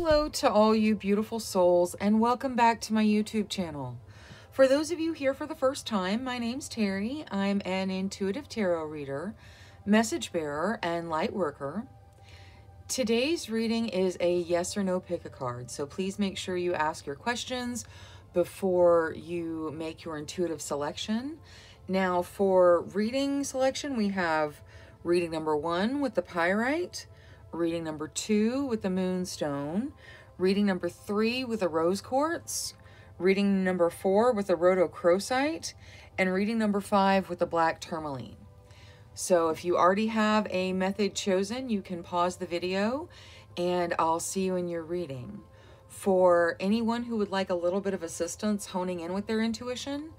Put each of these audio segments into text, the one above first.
Hello to all you beautiful souls and welcome back to my YouTube channel. For those of you here for the first time, my name's Cheri. I'm an intuitive tarot reader, message bearer, and light worker. Today's reading is a yes or no pick a card, so please make sure you ask your questions before you make your intuitive selection. Now for reading selection, we have reading number 1 with the pyrite, reading number 2 with the moonstone, reading number 3 with the rose quartz, reading number 4 with the rhodochrosite, and reading number 5 with the black tourmaline. So if you already have a method chosen, you can pause the video and I'll see you in your reading. For anyone who would like a little bit of assistance honing in with their intuition,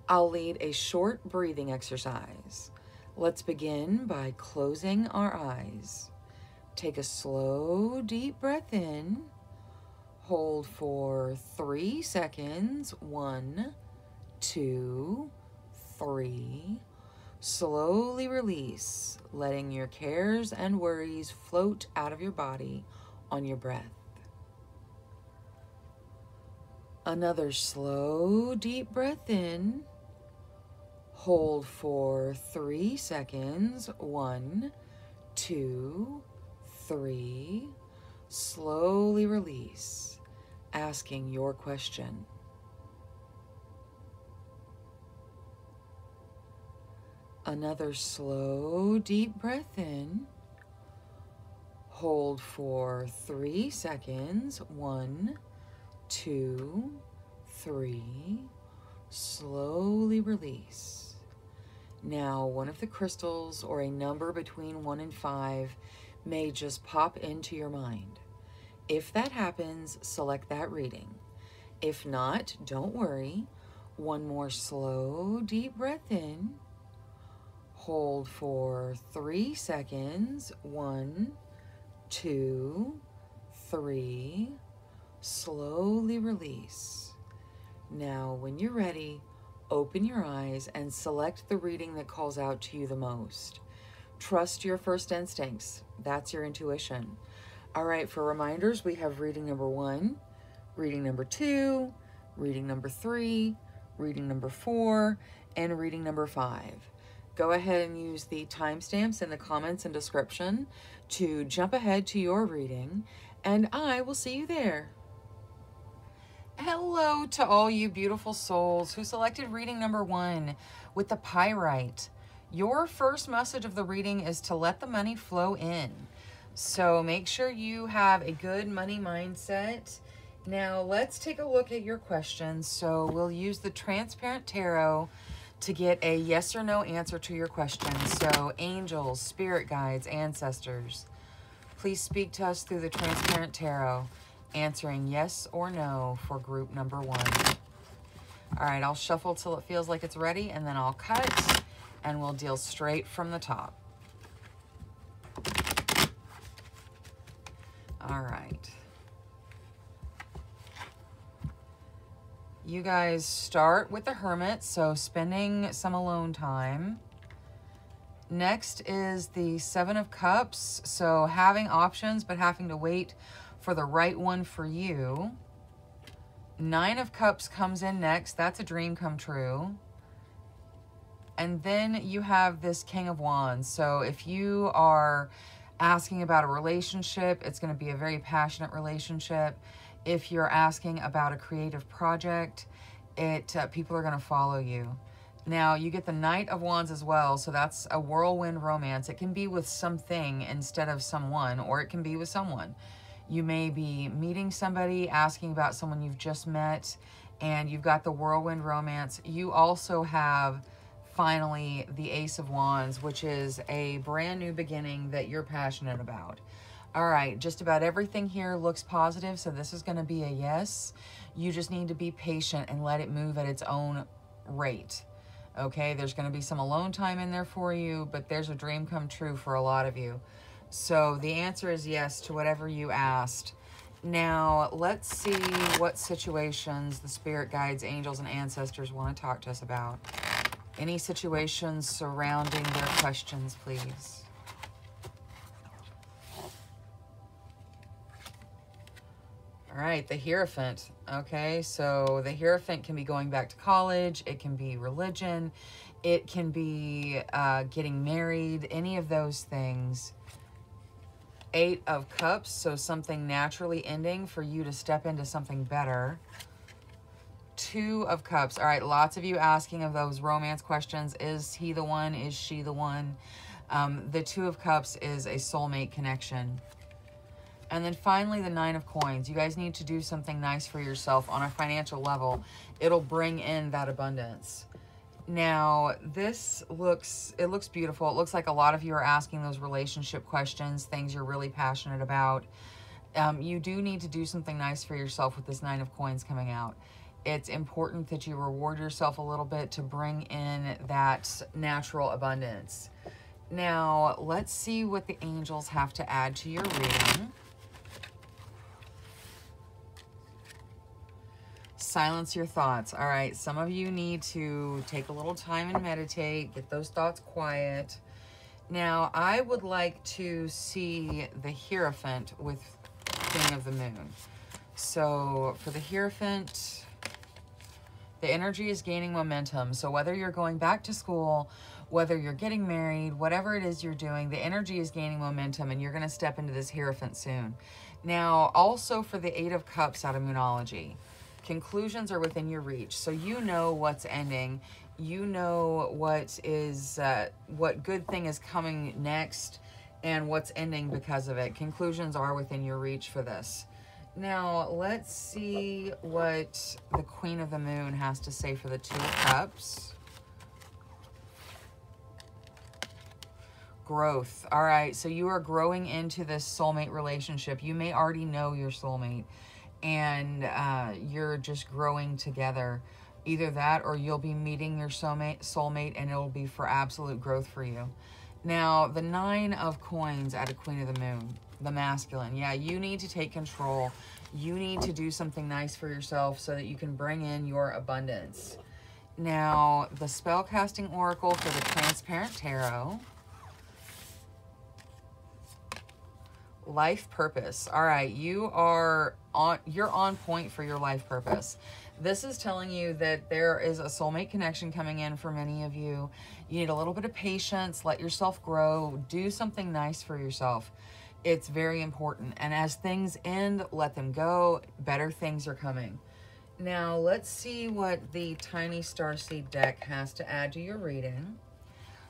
I'll lead a short breathing exercise. Let's begin by closing our eyes. Take a slow, deep breath in. Hold for 3 seconds. 1, 2, 3. Slowly release, letting your cares and worries float out of your body on your breath. Another slow, deep breath in. Hold for 3 seconds. 1, 2, 3. Slowly release, asking your question. Another slow, deep breath in. Hold for 3 seconds. 1, 2, 3. Slowly release. Now, one of the crystals or a number between 1 and 5 may just pop into your mind. If that happens, select that reading. If not, don't worry. One more slow, deep breath in. Hold for 3 seconds. 1, 2, 3. Slowly release. Now, when you're ready, open your eyes and select the reading that calls out to you the most. Trust your first instincts. That's your intuition. All right, for reminders, we have reading number 1, reading number 2, reading number 3, reading number 4, and reading number 5. Go ahead and use the timestamps in the comments and description to jump ahead to your reading, and I will see you there. Hello to all you beautiful souls who selected reading number 1 with the pyrite. Your first message of the reading is to let the money flow in. So make sure you have a good money mindset. Now let's take a look at your questions. So we'll use the transparent tarot to get a yes or no answer to your questions. So angels, spirit guides, ancestors, please speak to us through the transparent tarot, answering yes or no for group number 1. All right, I'll shuffle till it feels like it's ready, and then I'll cut, and we'll deal straight from the top. All right. You guys start with the Hermit, so spending some alone time. Next is the 7 of Cups, so having options but having to wait for the right one for you. 9 of Cups comes in next. That's a dream come true. And then you have this King of Wands. So if you are asking about a relationship, it's going to be a very passionate relationship. If you're asking about a creative project, people are going to follow you. Now, you get the Knight of Wands as well, so that's a whirlwind romance. It can be with something instead of someone, or it can be with someone. You may be meeting somebody, asking about someone you've just met, and you've got the whirlwind romance. You also have, finally, the Ace of Wands, which is a brand new beginning that you're passionate about. All right, just about everything here looks positive, so this is going to be a yes. You just need to be patient and let it move at its own rate. Okay, there's going to be some alone time in there for you, but there's a dream come true for a lot of you. So the answer is yes to whatever you asked. Now, let's see what situations the spirit guides, angels, and ancestors want to talk to us about. Any situations surrounding their questions, please. All right, the Hierophant. Okay, so the Hierophant can be going back to college. It can be religion. It can be getting married, any of those things. 8 of Cups, so something naturally ending for you to step into something better. 2 of Cups. All right, lots of you asking of those romance questions. Is he the one? Is she the one? The 2 of Cups is a soulmate connection. And then finally, the 9 of Coins. You guys need to do something nice for yourself on a financial level. It'll bring in that abundance. Now, this looks beautiful. It looks like a lot of you are asking those relationship questions, things you're really passionate about. You do need to do something nice for yourself with this 9 of Coins coming out. It's important that you reward yourself a little bit to bring in that natural abundance. Now, let's see what the angels have to add to your reading. Silence your thoughts. All right, some of you need to take a little time and meditate, get those thoughts quiet. Now, I would like to see the Hierophant with Queen of the Moon. So for the Hierophant, the energy is gaining momentum. So whether you're going back to school, whether you're getting married, whatever it is you're doing, the energy is gaining momentum and you're going to step into this Hierophant soon. Now, also for the 8 of Cups out of Moonology, conclusions are within your reach. So you know what's ending. You know what is, what good thing is coming next and what's ending because of it. Conclusions are within your reach for this. Now, let's see what the Queen of the Moon has to say for the 2 of Cups. Growth. All right, so you are growing into this soulmate relationship. You may already know your soulmate, and you're just growing together. Either that or you'll be meeting your soulmate and it'll be for absolute growth for you. Now, the 9 of Coins out of Queen of the Moon, the masculine. Yeah, you need to take control. You need to do something nice for yourself so that you can bring in your abundance. Now, the Spellcasting Oracle for the Transparent Tarot. Life purpose. All right, you're on point for your life purpose. This is telling you that there is a soulmate connection coming in for many of you. You need a little bit of patience, let yourself grow, do something nice for yourself. It's very important. And as things end, let them go. Better things are coming. Now, let's see what the Tiny Starseed deck has to add to your reading.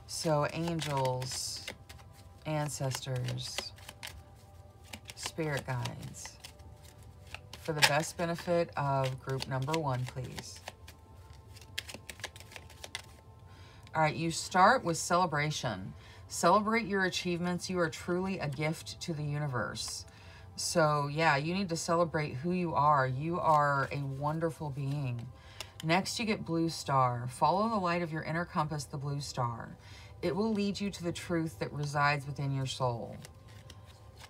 So, angels, ancestors, spirit guides, for the best benefit of group number 1, please. All right, you start with celebration. Celebrate your achievements. You are truly a gift to the universe. So yeah, you need to celebrate who you are. You are a wonderful being. Next, you get blue star. Follow the light of your inner compass, the blue star. It will lead you to the truth that resides within your soul.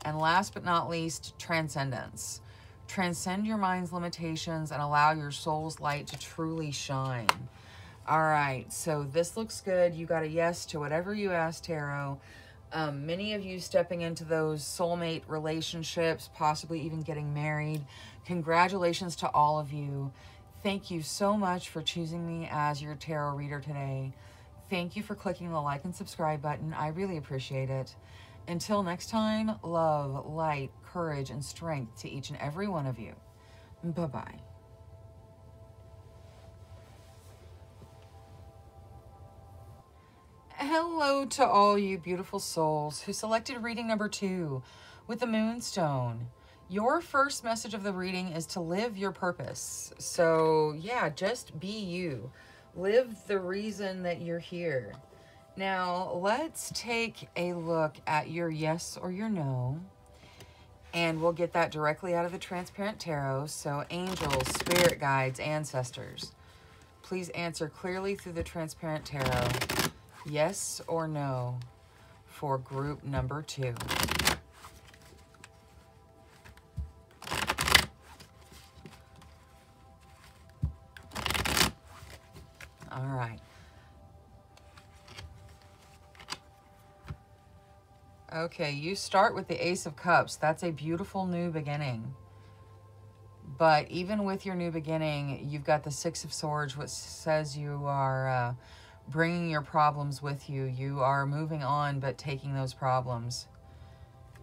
And last but not least, transcendence. Transcend your mind's limitations and allow your soul's light to truly shine. All right, so this looks good. You got a yes to whatever you asked, Tarot. Many of you stepping into those soulmate relationships, possibly even getting married. Congratulations to all of you. Thank you so much for choosing me as your tarot reader today. Thank you for clicking the like and subscribe button. I really appreciate it. Until next time, love, light, courage, and strength to each and every one of you. Bye-bye. Hello to all you beautiful souls who selected reading number 2 with the Moonstone. Your first message of the reading is to live your purpose. So yeah, just be you. Live the reason that you're here. Now, let's take a look at your yes or your no. And we'll get that directly out of the Transparent Tarot. So angels, spirit guides, ancestors, please answer clearly through the Transparent Tarot. Yes or no for group number 2. All right. Okay, you start with the Ace of Cups. That's a beautiful new beginning. But even with your new beginning, you've got the Six of Swords, which says you are bringing your problems with you. You are moving on, but taking those problems.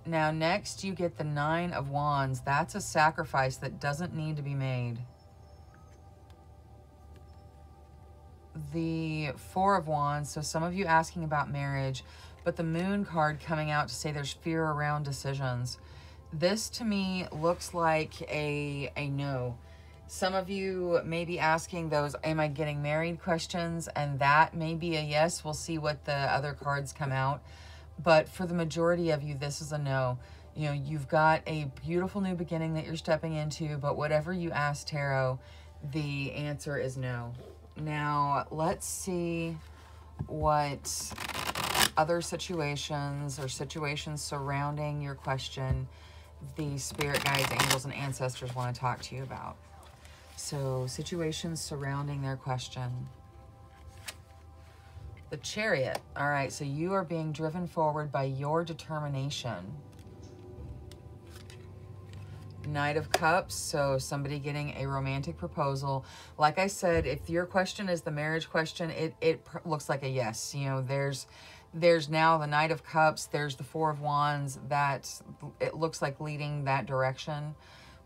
Now, next you get the Nine of Wands. That's a sacrifice that doesn't need to be made. The Four of Wands, so some of you asking about marriage, but the Moon card coming out to say there's fear around decisions. This to me looks like a no. Some of you may be asking those am I getting married questions, and that may be a yes. We'll see what the other cards come out. But for the majority of you, this is a no. You know, you've got a beautiful new beginning that you're stepping into, but whatever you ask Tarot, the answer is no. Now, let's see what other situations or situations surrounding your question the spirit guides, angels, and ancestors want to talk to you about. So, situations surrounding their question. The Chariot. All right, so you are being driven forward by your determination. Knight of Cups, so somebody getting a romantic proposal. Like I said, if your question is the marriage question, it looks like a yes. You know, there's now the Knight of Cups, there's the Four of Wands, that it looks like leading that direction.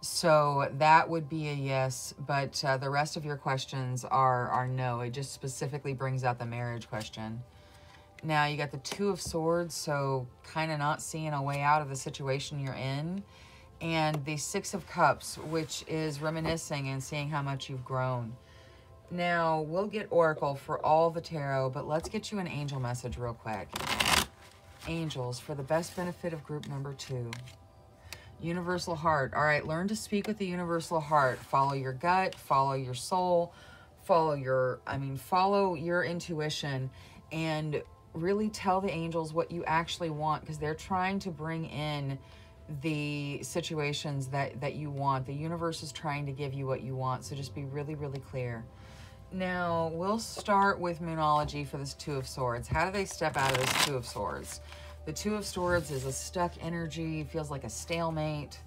So that would be a yes, but the rest of your questions are no. It just specifically brings out the marriage question. Now you got the Two of Swords, so kind of not seeing a way out of the situation you're in. And the Six of Cups, which is reminiscing and seeing how much you've grown. Now, we'll get Oracle for all the tarot, but let's get you an angel message real quick. Angels, for the best benefit of group number 2. Universal Heart. All right, learn to speak with the Universal Heart. Follow your gut, follow your soul, follow your intuition, and really tell the angels what you actually want, because they're trying to bring in the situations that you want. The universe is trying to give you what you want, so just be really, really clear. Now, we'll start with Moonology for this Two of Swords. How do they step out of this Two of Swords? The Two of Swords is a stuck energy, feels like a stalemate.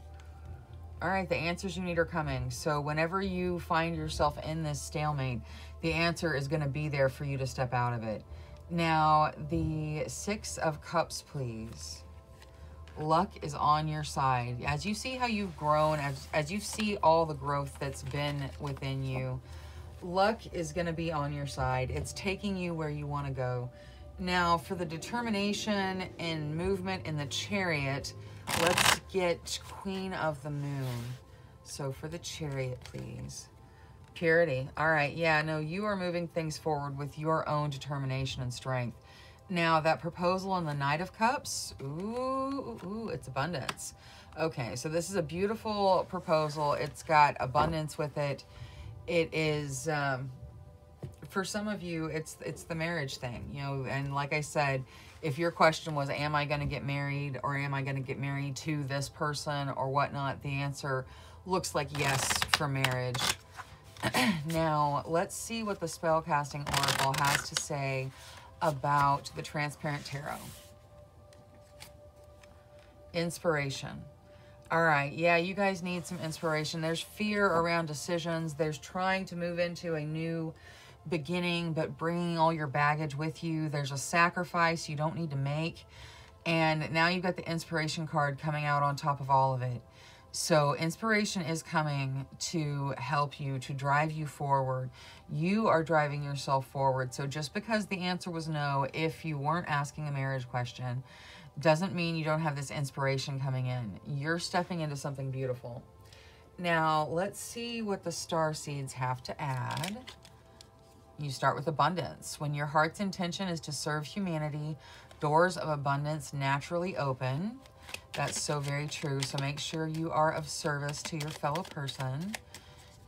All right, the answers you need are coming. So whenever you find yourself in this stalemate, the answer is going to be there for you to step out of it. Now, the Six of Cups, please. Luck is on your side. As you see how you've grown, as you see all the growth that's been within you, luck is going to be on your side. It's taking you where you want to go. Now, for the determination and movement in the Chariot, let's get Queen of the Moon. So for the Chariot, please. Purity. All right. Yeah, no, you are moving things forward with your own determination and strength. Now, that proposal on the Knight of Cups, ooh, it's abundance. Okay, so this is a beautiful proposal. It's got abundance with it. It is, for some of you, it's the marriage thing, you know, and like I said, if your question was, am I going to get married, or am I going to get married to this person or whatnot, the answer looks like yes for marriage. Now, let's see what the Spellcasting Oracle has to say about the Transparent Tarot. Inspiration. All right, yeah, you guys need some inspiration. There's fear around decisions. There's trying to move into a new beginning, but bringing all your baggage with you. There's a sacrifice you don't need to make. And now you've got the inspiration card coming out on top of all of it. So inspiration is coming to help you, to drive you forward. You are driving yourself forward. So just because the answer was no, if you weren't asking a marriage question, doesn't mean you don't have this inspiration coming in. You're stepping into something beautiful. Now, let's see what the star seeds have to add. You start with abundance. When your heart's intention is to serve humanity, doors of abundance naturally open. That's so very true. So make sure you are of service to your fellow person.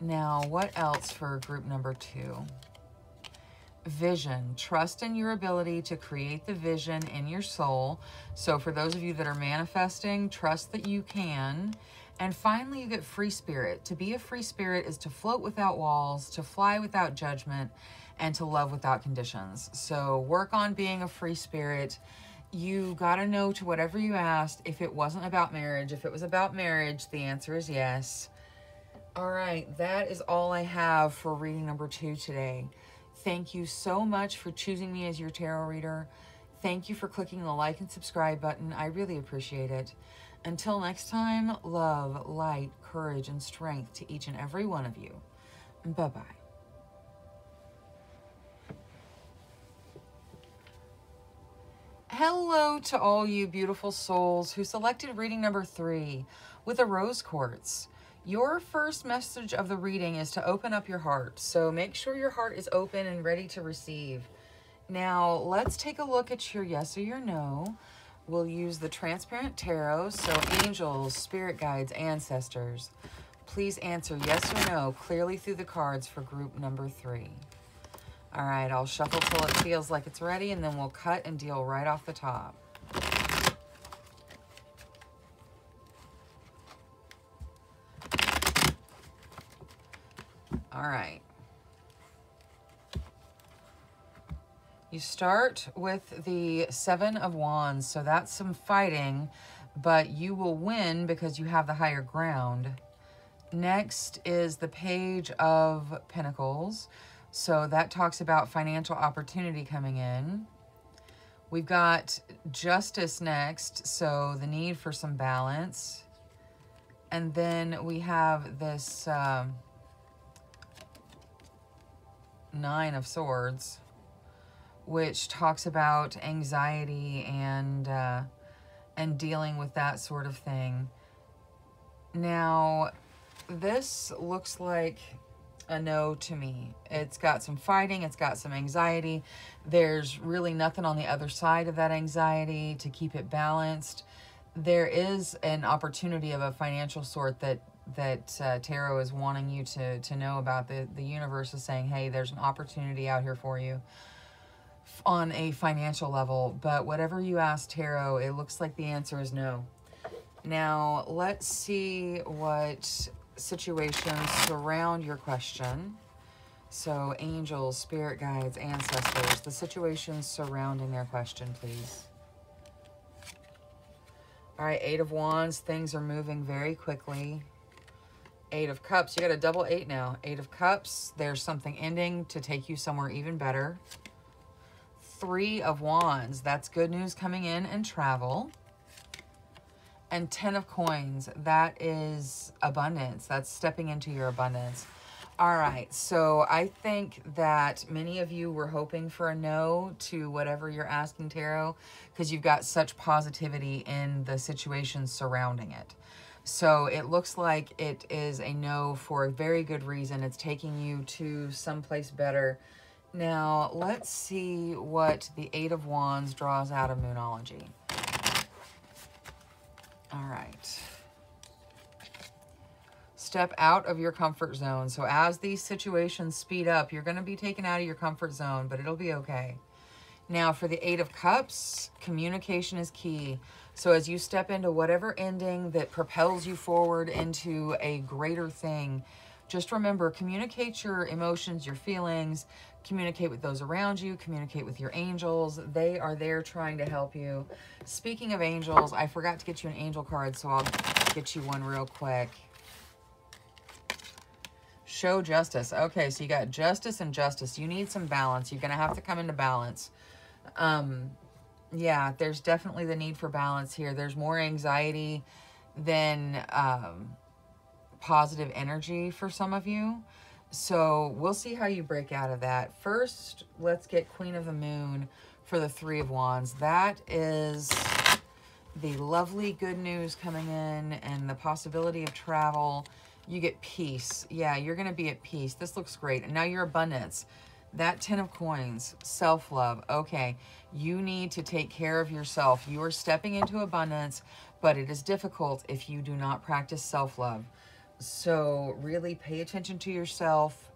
Now, what else for group number 2? Vision. Trust in your ability to create the vision in your soul. So for those of you that are manifesting, trust that you can. And finally, you get free spirit. To be a free spirit is to float without walls, to fly without judgment, and to love without conditions. So work on being a free spirit. You got to know to whatever you asked, if it wasn't about marriage. If it was about marriage, the answer is yes. All right, that is all I have for reading number 2 today. Thank you so much for choosing me as your tarot reader. Thank you for clicking the like and subscribe button. I really appreciate it. Until next time, love, light, courage, and strength to each and every one of you. Bye-bye. Hello to all you beautiful souls who selected reading number 3 with a rose quartz. Your first message of the reading is to open up your heart. So make sure your heart is open and ready to receive. Now, let's take a look at your yes or your no. We'll use the transparent tarot. So angels, spirit guides, ancestors, please answer yes or no clearly through the cards for group number 3. All right, I'll shuffle till it feels like it's ready, and then we'll cut and deal right off the top. All right. You start with the 7 of Wands, so that's some fighting, but you will win because you have the higher ground. Next is the Page of Pentacles, so that talks about financial opportunity coming in. We've got Justice next, so the need for some balance. And then we have this 9 of Swords, which talks about anxiety and dealing with that sort of thing. Now, this looks like a no to me. It's got some fighting, it's got some anxiety. There's really nothing on the other side of that anxiety to keep it balanced. There is an opportunity of a financial sort that tarot is wanting you to know about. The universe is saying, hey, there's an opportunity out here for you on a financial level. But whatever you ask tarot, it looks like the answer is no. Now, let's see what situations surround your question. So angels, spirit guides, ancestors, the situations surrounding their question, please. All right, 8 of Wands, things are moving very quickly. 8 of Cups, you got a double 8 now. 8 of Cups, there's something ending to take you somewhere even better. 3 of Wands, that's good news coming in and travel. And 10 of Coins, that is abundance. That's stepping into your abundance. All right, so I think that many of you were hoping for a no to whatever you're asking tarot because you've got such positivity in the situation surrounding it. So it looks like it is a no for a very good reason. It's taking you to someplace better. Now, let's see what the 8 of Wands draws out of Moonology. All right. Step out of your comfort zone. So as these situations speed up, you're going to be taken out of your comfort zone, but it'll be okay. Now, for the 8 of Cups, communication is key. So as you step into whatever ending that propels you forward into a greater thing, just remember, communicate your emotions, your feelings, communicate with those around you, communicate with your angels. They are there trying to help you. Speaking of angels, I forgot to get you an angel card, so I'll get you one real quick. Show justice. Okay, so you got justice and justice. You need some balance. You're going to have to come into balance. Yeah, there's definitely the need for balance here. There's more anxiety than positive energy for some of you. So we'll see how you break out of that. First, let's get Queen of the Moon for the 3 of Wands. That is the lovely good news coming in and the possibility of travel. You get peace. Yeah, you're going to be at peace. This looks great. And now your abundance. That 10 of Coins, self-love. Okay, you need to take care of yourself. You are stepping into abundance, but it is difficult if you do not practice self-love. So really pay attention to yourself.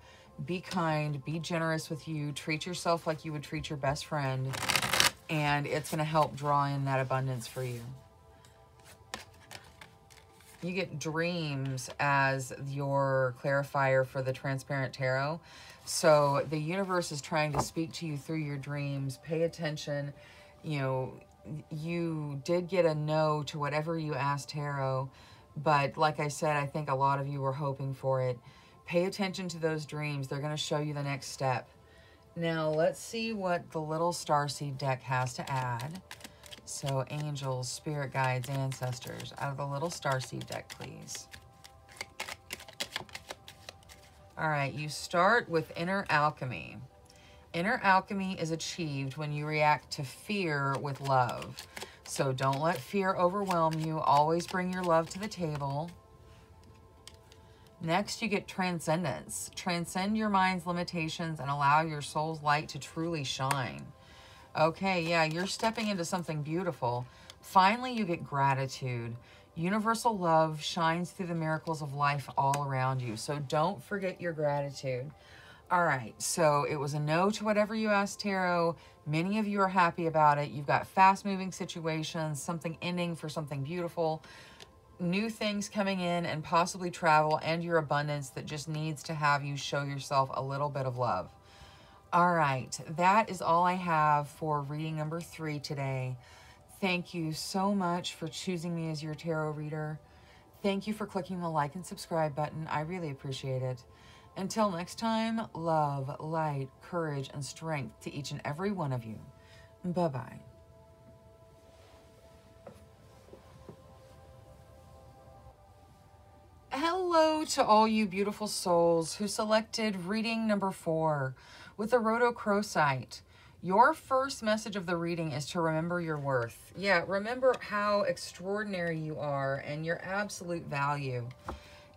Be kind. Be generous with you. Treat yourself like you would treat your best friend. And it's going to help draw in that abundance for you. You get dreams as your clarifier for the transparent tarot. So the universe is trying to speak to you through your dreams. Pay attention. You know, you did get a no to whatever you asked tarot, But like I said, I think a lot of you were hoping for it. Pay attention to those dreams. They're going to show you the next step. Now, let's see what the little starseed deck has to add. So, angels, spirit guides, ancestors, out of the little starseed deck, please. All right, you start with inner alchemy. Inner alchemy is achieved when you react to fear with love. So don't let fear overwhelm you. Always bring your love to the table. Next, you get transcendence. Transcend your mind's limitations and allow your soul's light to truly shine. Okay, yeah, you're stepping into something beautiful. Finally, you get gratitude. Universal love shines through the miracles of life all around you. So don't forget your gratitude. All right, so it was a no to whatever you asked, Tarot. Many of you are happy about it. You've got fast-moving situations, something ending for something beautiful, new things coming in, and possibly travel and your abundance that just needs to have you show yourself a little bit of love. All right, that is all I have for reading number 3 today. Thank you so much for choosing me as your tarot reader. Thank you for clicking the like and subscribe button. I really appreciate it. Until next time, love, light, courage, and strength to each and every one of you. Bye-bye. Hello to all you beautiful souls who selected reading number 4 with the Rhodochrosite. Your first message of the reading is to remember your worth. Yeah, remember how extraordinary you are and your absolute value.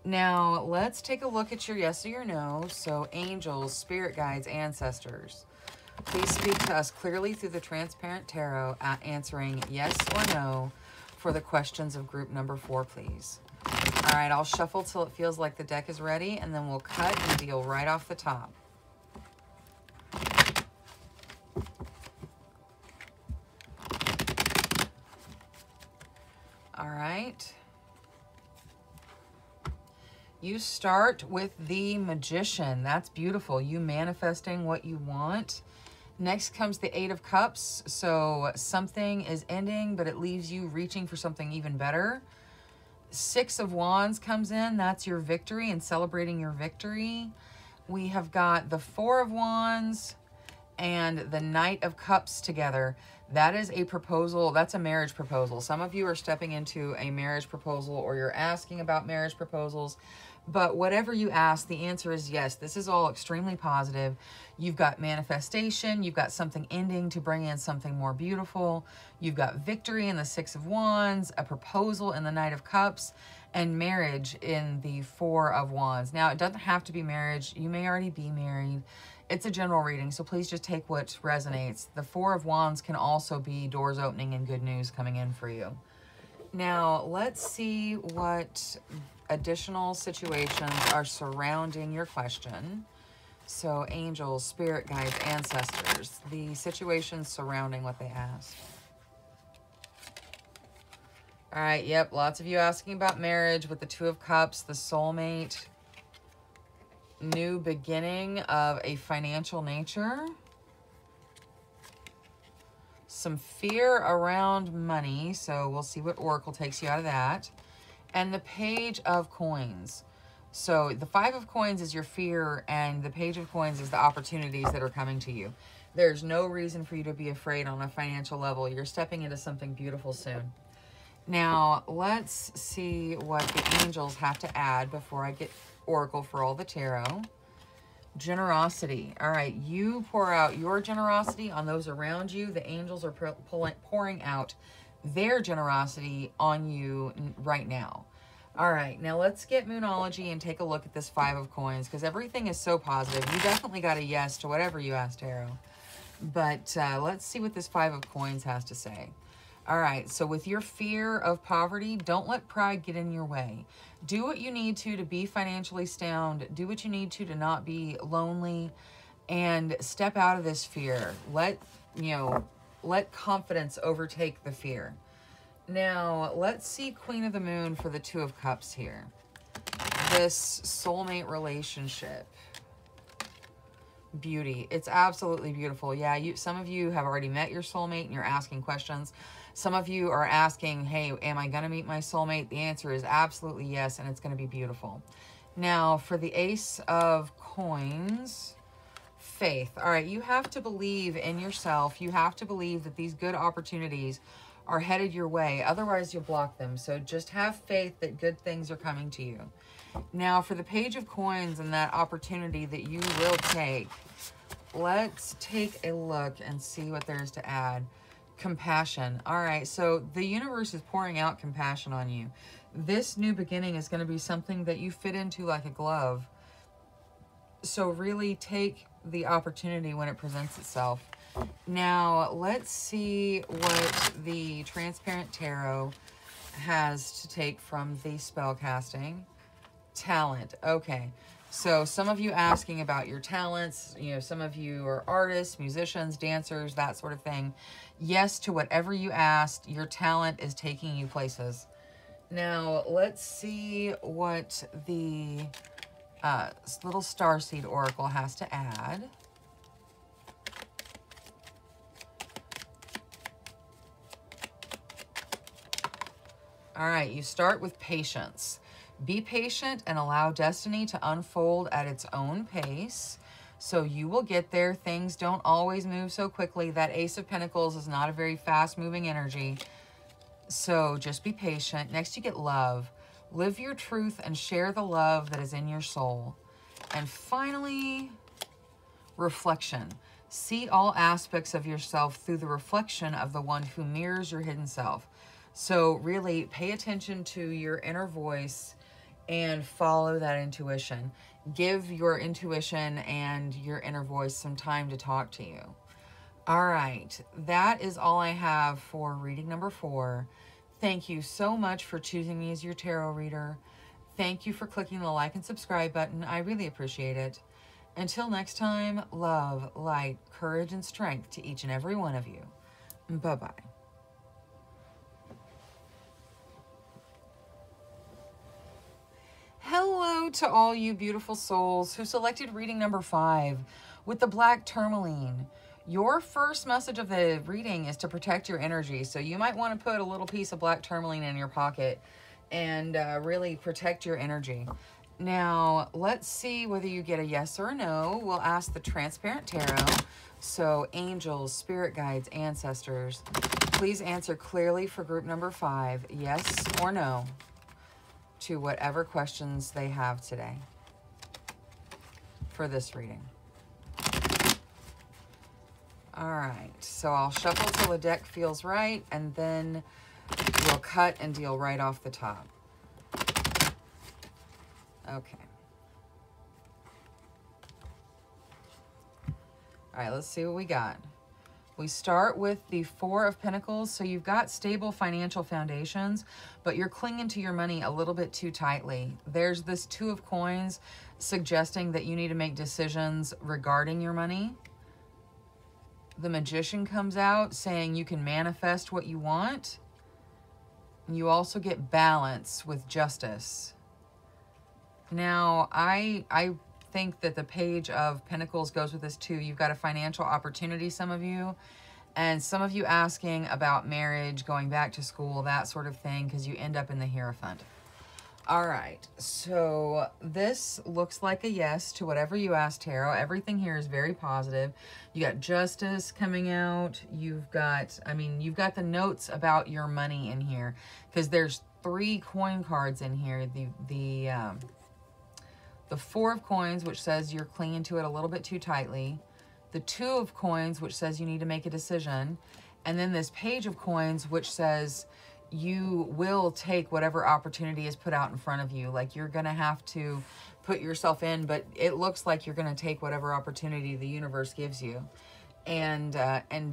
Now, let's take a look at your yes or your no. So, angels, spirit guides, ancestors, please speak to us clearly through the transparent tarot, answering yes or no for the questions of group number 4, please. All right, I'll shuffle till it feels like the deck is ready, and then we'll cut and deal right off the top. All right. You start with the Magician. That's beautiful. You manifesting what you want. Next comes the 8 of Cups. So something is ending, but it leaves you reaching for something even better. 6 of Wands comes in. That's your victory and celebrating your victory. We have got the 4 of Wands and the Knight of Cups together. That is a proposal. That's a marriage proposal. Some of you are stepping into a marriage proposal, or you're asking about marriage proposals. But whatever you ask, the answer is yes. This is all extremely positive. You've got manifestation. You've got something ending to bring in something more beautiful. You've got victory in the 6 of Wands, a proposal in the Knight of Cups, and marriage in the 4 of Wands. Now, it doesn't have to be marriage. You may already be married. It's a general reading, so please just take what resonates. The 4 of Wands can also be doors opening and good news coming in for you. Now, let's see what additional situations are surrounding your question. So, angels, spirit guides, ancestors, the situations surrounding what they asked. All right, yep, lots of you asking about marriage with the 2 of Cups, the soulmate, new beginning of a financial nature, some fear around money, so we'll see what Oracle takes you out of that, and the Page of Coins. So the 5 of Coins is your fear, and the Page of Coins is the opportunities that are coming to you. There's no reason for you to be afraid on a financial level. You're stepping into something beautiful soon. Now, let's see what the angels have to add before I get Oracle for all the tarot. Generosity. All right, you pour out your generosity on those around you. The angels are pouring out their generosity on you right now. All right, now let's get Moonology and take a look at this 5 of Coins, because everything is so positive. You definitely got a yes to whatever you asked, Tarot. But let's see what this 5 of Coins has to say. All right, so with your fear of poverty, don't let pride get in your way. Do what you need to be financially sound. Do what you need to not be lonely, and step out of this fear. Let confidence overtake the fear. Now, let's see Queen of the Moon for the 2 of Cups here. This soulmate relationship. Beauty. It's absolutely beautiful. Yeah, some of you have already met your soulmate and you're asking questions. Some of you are asking, hey, am I going to meet my soulmate? The answer is absolutely yes, and it's going to be beautiful. Now, for the Ace of Coins, faith. All right, you have to believe in yourself. You have to believe that these good opportunities are headed your way. Otherwise, you'll block them. So just have faith that good things are coming to you. Now, for the Page of Coins and that opportunity that you will take, let's take a look and see what there is to add. Compassion. All right, so the universe is pouring out compassion on you. This new beginning is going to be something that you fit into like a glove. So really take the opportunity when it presents itself. Now, let's see what the Transparent Tarot has to take from the spell casting. Talent. Okay. So some of you asking about your talents, you know, some of you are artists, musicians, dancers, that sort of thing. Yes to whatever you asked. Your talent is taking you places. Now, let's see what the little Starseed Oracle has to add. All right, you start with patience. Be patient and allow destiny to unfold at its own pace. So you will get there. Things don't always move so quickly. That Ace of Pentacles is not a very fast-moving energy. So just be patient. Next, you get love. Live your truth and share the love that is in your soul. And finally, reflection. See all aspects of yourself through the reflection of the one who mirrors your hidden self. So really pay attention to your inner voice and follow that intuition. Give your intuition and your inner voice some time to talk to you. All right, that is all I have for reading number 4. Thank you so much for choosing me as your tarot reader. Thank you for clicking the like and subscribe button. I really appreciate it. Until next time, love, light, courage, and strength to each and every one of you. Bye-bye. Hello to all you beautiful souls who selected reading number 5 with the black tourmaline. Your first message of the reading is to protect your energy. So you might want to put a little piece of black tourmaline in your pocket and really protect your energy. Now, let's see whether you get a yes or a no. We'll ask the Transparent Tarot. So angels, spirit guides, ancestors, please answer clearly for group number 5, yes or no, to whatever questions they have today for this reading. All right, so I'll shuffle till the deck feels right, and then we'll cut and deal right off the top. Okay. All right, let's see what we got. We start with the 4 of Pentacles. So you've got stable financial foundations, but you're clinging to your money a little bit too tightly. There's this 2 of Coins suggesting that you need to make decisions regarding your money. The Magician comes out saying you can manifest what you want. You also get balance with justice. Now, I think that the Page of Pentacles goes with this too. You've got a financial opportunity, some of you, and some of you asking about marriage, going back to school, that sort of thing, because you end up in the Hierophant. All right, so this looks like a yes to whatever you asked, Tarot. Everything here is very positive. You got justice coming out. You've got, you've got the notes about your money in here, because there's 3 coin cards in here. The 4 of Coins, which says you're clinging to it a little bit too tightly. The 2 of Coins, which says you need to make a decision. And then this Page of Coins, which says you will take whatever opportunity is put out in front of you. Like, you're going to have to put yourself in, but it looks like you're going to take whatever opportunity the universe gives you. And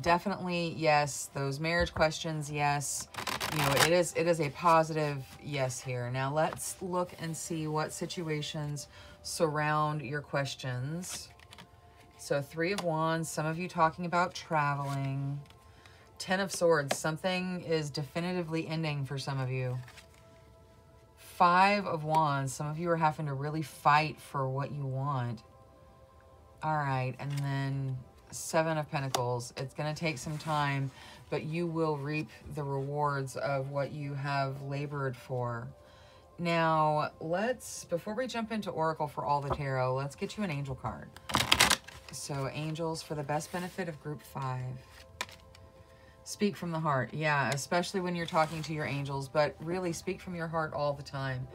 definitely, yes, those marriage questions, yes. You know, it is a positive yes here. Now, let's look and see what situations surround your questions. So 3 of Wands, some of you talking about traveling. 10 of Swords, something is definitively ending for some of you. 5 of Wands, some of you are having to really fight for what you want. All right, and then 7 of Pentacles. It's going to take some time, but you will reap the rewards of what you have labored for. Now, before we jump into Oracle for all the tarot, let's get you an angel card. So, angels for the best benefit of group 5. Speak from the heart. Yeah, especially when you're talking to your angels, but really speak from your heart all the time.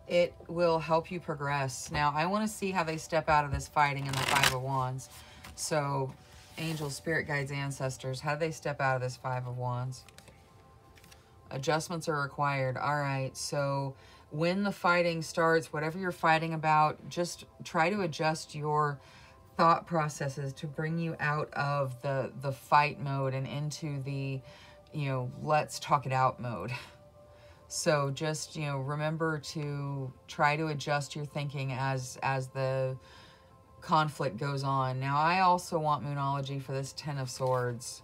It will help you progress. Now, I want to see how they step out of this fighting in the 5 of Wands. So, angels, spirit guides, ancestors, how do they step out of this 5 of Wands? Adjustments are required. All right, so when the fighting starts, whatever you're fighting about, just try to adjust your thought processes to bring you out of the fight mode and into the, let's talk it out mode. So just, remember to try to adjust your thinking as the conflict goes on. Now, I also want Moonology for this 10 of Swords.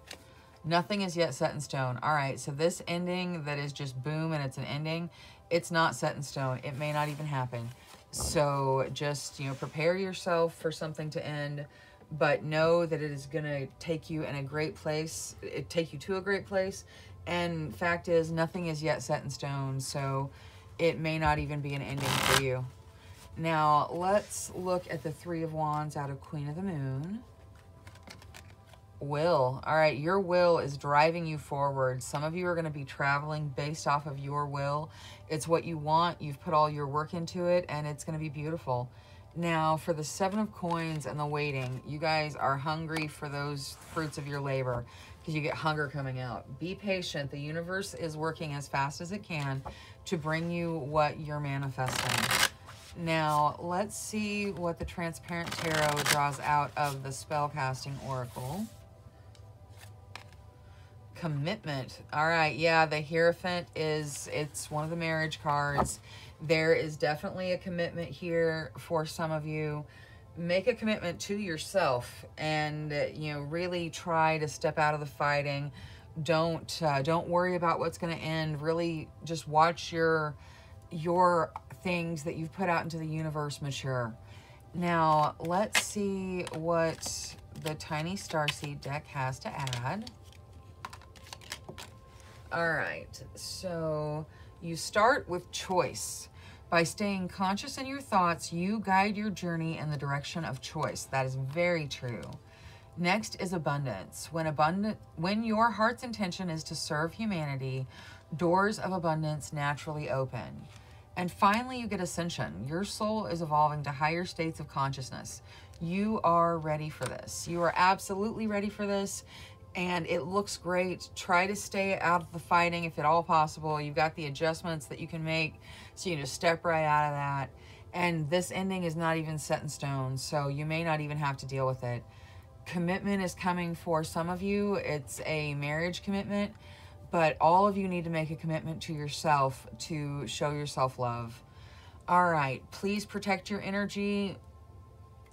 Nothing is yet set in stone. All right, so this ending that is just boom and it's an ending, it's not set in stone. It may not even happen. So just, prepare yourself for something to end, but know that it is going to take you in a great place. Take you to a great place. And fact is, nothing is yet set in stone, so it may not even be an ending for you. Now, let's look at the 3 of Wands out of Queen of the Moon. Will. All right, your will is driving you forward. Some of you are going to be traveling based off of your will. It's what you want. You've put all your work into it, and it's going to be beautiful. Now, for the 7 of Coins and the waiting, you guys are hungry for those fruits of your labor because you get hunger coming out. Be patient. The universe is working as fast as it can to bring you what you're manifesting. Now, let's see what the Transparent Tarot draws out of the Spellcasting Oracle. Commitment. All right, yeah, the Hierophant it's one of the marriage cards. There is definitely a commitment here for some of you. Make a commitment to yourself and, really try to step out of the fighting. Don't worry about what's going to end. Really just watch your things that you've put out into the universe mature. Now, let's see what the Tiny Starseed deck has to add. All right, so you start with choice. By staying conscious in your thoughts, you guide your journey in the direction of choice. That is very true. Next is abundance. When your heart's intention is to serve humanity, doors of abundance naturally open. And finally, you get ascension. Your soul is evolving to higher states of consciousness. You are ready for this. You are absolutely ready for this. And it looks great. Try to stay out of the fighting if at all possible. You've got the adjustments that you can make, so you just step right out of that. And this ending is not even set in stone, so you may not even have to deal with it. Commitment is coming for some of you. It's a marriage commitment, but all of you need to make a commitment to yourself to show yourself love. All right, please protect your energy.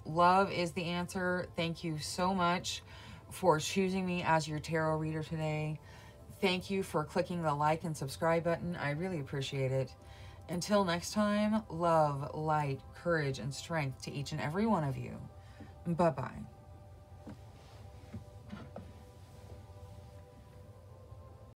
Love is the answer. Thank you so much for choosing me as your tarot reader today. Thank you for clicking the like and subscribe button. I really appreciate it. Until next time, love, light, courage, and strength to each and every one of you. Bye-bye.